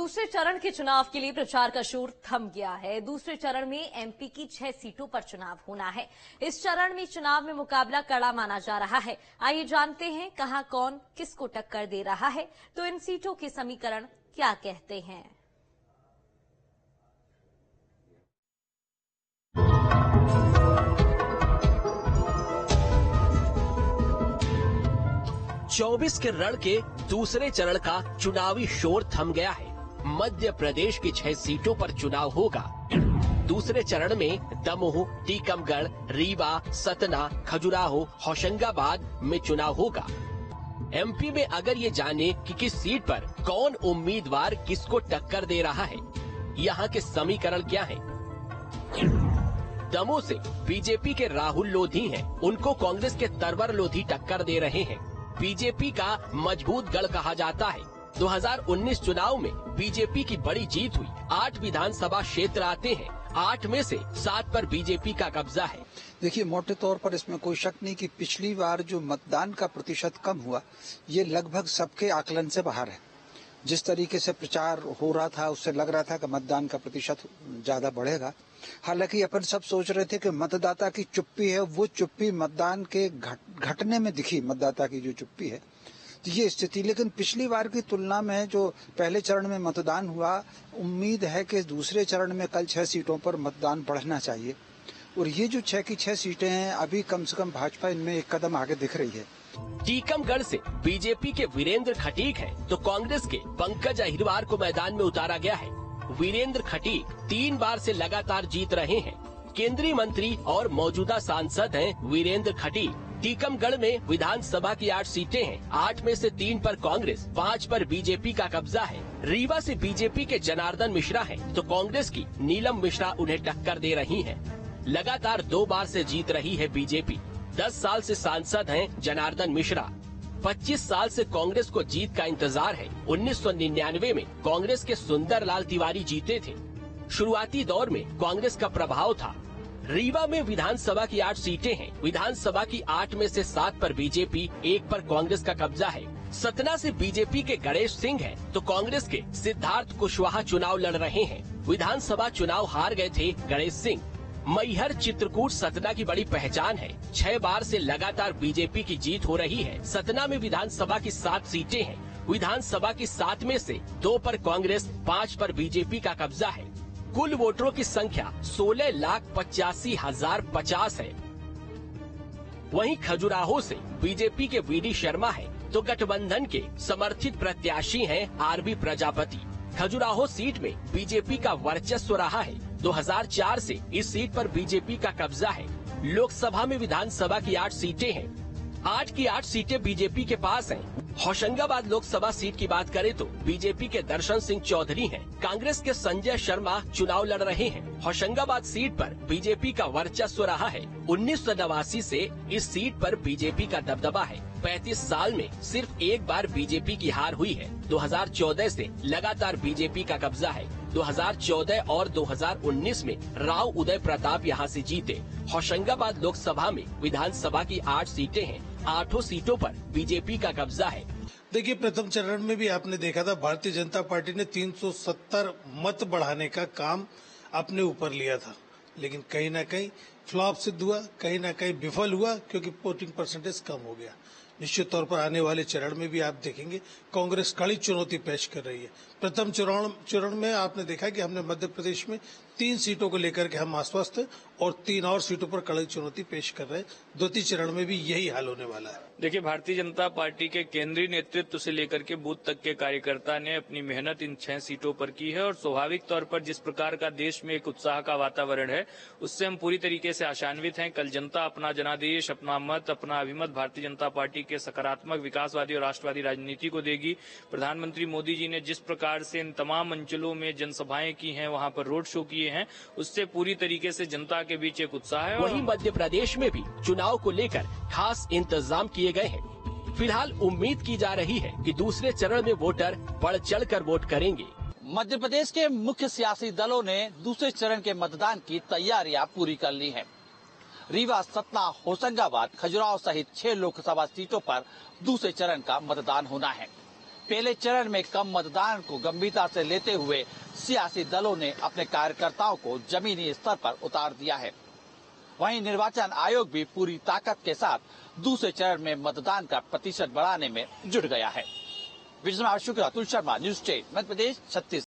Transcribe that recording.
दूसरे चरण के चुनाव के लिए प्रचार का शोर थम गया है। दूसरे चरण में एमपी की 6 सीटों पर चुनाव होना है। इस चरण में चुनाव में मुकाबला कड़ा माना जा रहा है। आइए जानते हैं कहां कौन किसको टक्कर दे रहा है, तो इन सीटों के समीकरण क्या कहते हैं। चौबीस के रण के दूसरे चरण का चुनावी शोर थम गया है। मध्य प्रदेश की 6 सीटों पर चुनाव होगा। दूसरे चरण में दमोह, टीकमगढ़, रीवा, सतना, खजुराहो, होशंगाबाद में चुनाव होगा। एमपी में अगर ये जाने कि किस सीट पर कौन उम्मीदवार किसको टक्कर दे रहा है, यहाँ के समीकरण क्या हैं? दमोह से बीजेपी के राहुल लोधी हैं, उनको कांग्रेस के तरवर लोधी टक्कर दे रहे हैं। बीजेपी का मजबूत गढ़ कहा जाता है। 2019 चुनाव में बीजेपी की बड़ी जीत हुई। 8 विधानसभा क्षेत्र आते हैं, 8 में से 7 पर बीजेपी का कब्जा है। देखिए, मोटे तौर पर इसमें कोई शक नहीं कि पिछली बार जो मतदान का प्रतिशत कम हुआ, ये लगभग सबके आकलन से बाहर है। जिस तरीके से प्रचार हो रहा था, उससे लग रहा था कि मतदान का प्रतिशत ज्यादा बढ़ेगा। हालांकि अपन सब सोच रहे थे कि मतदाता की चुप्पी है, वो चुप्पी मतदान के घटने में दिखी। मतदाता की जो चुप्पी है, तो ये स्थिति, लेकिन पिछली बार की तुलना में जो पहले चरण में मतदान हुआ, उम्मीद है कि दूसरे चरण में कल 6 सीटों पर मतदान बढ़ना चाहिए। और ये जो 6 की 6 सीटें हैं, अभी कम से कम भाजपा इनमें एक कदम आगे दिख रही है। टीकमगढ़ से बीजेपी के वीरेंद्र खटीक हैं, तो कांग्रेस के पंकज अहिरवार को मैदान में उतारा गया है। वीरेंद्र खटीक 3 बार से लगातार जीत रहे हैं। केंद्रीय मंत्री और मौजूदा सांसद हैं वीरेंद्र खटीक। टीकमगढ़ में विधानसभा की 8 सीटें हैं, 8 में से 3 पर कांग्रेस, 5 पर बीजेपी का कब्जा है। रीवा से बीजेपी के जनार्दन मिश्रा हैं, तो कांग्रेस की नीलम मिश्रा उन्हें टक्कर दे रही हैं। लगातार 2 बार से जीत रही है बीजेपी। 10 साल से सांसद हैं जनार्दन मिश्रा। 25 साल से कांग्रेस को जीत का इंतजार है। 1999 में कांग्रेस के सुंदरलाल तिवारी जीते थे। शुरुआती दौर में कांग्रेस का प्रभाव था। रीवा में विधानसभा की 8 सीटें हैं, विधानसभा की 8 में से 7 पर बीजेपी, 1 पर कांग्रेस का कब्जा है। सतना से बीजेपी के गणेश सिंह हैं, तो कांग्रेस के सिद्धार्थ कुशवाहा चुनाव लड़ रहे हैं। विधानसभा चुनाव हार गए थे गणेश सिंह। मैहर चित्रकूट सतना की बड़ी पहचान है। 6 बार से लगातार बीजेपी की जीत हो रही है। सतना में विधानसभा की 7 सीटें हैं, विधानसभा की 7 में से 2 पर कांग्रेस, 5 पर बीजेपी का कब्जा है। कुल वोटरों की संख्या 16,85,050 है। वहीं खजुराहो से बीजेपी के वीडी शर्मा है, तो गठबंधन के समर्थित प्रत्याशी हैं आरबी प्रजापति। खजुराहो सीट में बीजेपी का वर्चस्व रहा है। 2004 से इस सीट पर बीजेपी का कब्जा है। लोकसभा में विधानसभा की 8 सीटें हैं, 8 की 8 सीटें बीजेपी के पास हैं। होशंगाबाद लोकसभा सीट की बात करें तो बीजेपी के दर्शन सिंह चौधरी हैं, कांग्रेस के संजय शर्मा चुनाव लड़ रहे हैं। होशंगाबाद सीट पर बीजेपी का वर्चस्व रहा है। 1989 से इस सीट पर बीजेपी का दबदबा है। 35 साल में सिर्फ एक बार बीजेपी की हार हुई है। 2014 से लगातार बीजेपी का कब्जा है। 2014 और 2019 में राव उदय प्रताप यहाँ से जीते। होशंगाबाद लोकसभा में विधानसभा की 8 सीटें हैं, 8 सीटों पर बीजेपी का कब्जा है। देखिए, प्रथम चरण में भी आपने देखा था, भारतीय जनता पार्टी ने 370 मत बढ़ाने का काम अपने ऊपर लिया था, लेकिन कहीं न कहीं फ्लॉप सिद्ध हुआ, कहीं न कहीं विफल हुआ, क्योंकि वोटिंग परसेंटेज कम हो गया। निश्चित तौर पर आने वाले चरण में भी आप देखेंगे कांग्रेस कड़ी चुनौती पेश कर रही है। प्रथम चरण में आपने देखा कि हमने मध्य प्रदेश में 3 सीटों को लेकर के हम आश्वस्त हैं और 3 और सीटों पर कड़ी चुनौती पेश कर रहे हैं। द्वितीय चरण में भी यही हाल होने वाला है। देखिए, भारतीय जनता पार्टी के केंद्रीय नेतृत्व से लेकर के बूथ तक के कार्यकर्ता ने अपनी मेहनत इन 6 सीटों पर की है और स्वाभाविक तौर पर जिस प्रकार का देश में एक उत्साह का वातावरण है, उससे हम पूरी तरीके से आशान्वित हैं। कल जनता अपना जनादेश, अपना मत, अपना अभिमत भारतीय जनता पार्टी के सकारात्मक विकासवादी और राष्ट्रवादी राजनीति को देगी। प्रधानमंत्री मोदी जी ने जिस प्रकार से इन तमाम अंचलों में जनसभाएं की हैं, वहां पर रोड शो किए हैं, उससे पूरी तरीके से जनता के बीच एक उत्साह है। वहीं मध्य प्रदेश में भी चुनाव को लेकर खास इंतजाम किए गए हैं। फिलहाल उम्मीद की जा रही है कि दूसरे चरण में वोटर बढ़ चढ़कर वोट करेंगे। मध्य प्रदेश के मुख्य सियासी दलों ने दूसरे चरण के मतदान की तैयारियां पूरी कर ली हैं। रीवा, सतना, होशंगाबाद, खजुराहो सहित 6 लोकसभा सीटों पर दूसरे चरण का मतदान होना है। पहले चरण में कम मतदान को गंभीरता से लेते हुए सियासी दलों ने अपने कार्यकर्ताओं को जमीनी स्तर पर उतार दिया है। वहीं निर्वाचन आयोग भी पूरी ताकत के साथ दूसरे चरण में मतदान का प्रतिशत बढ़ाने में जुट गया है। विजय शुक्ला, अतुल शर्मा, न्यूज़ 8 मध्य प्रदेश, छत्तीसगढ़।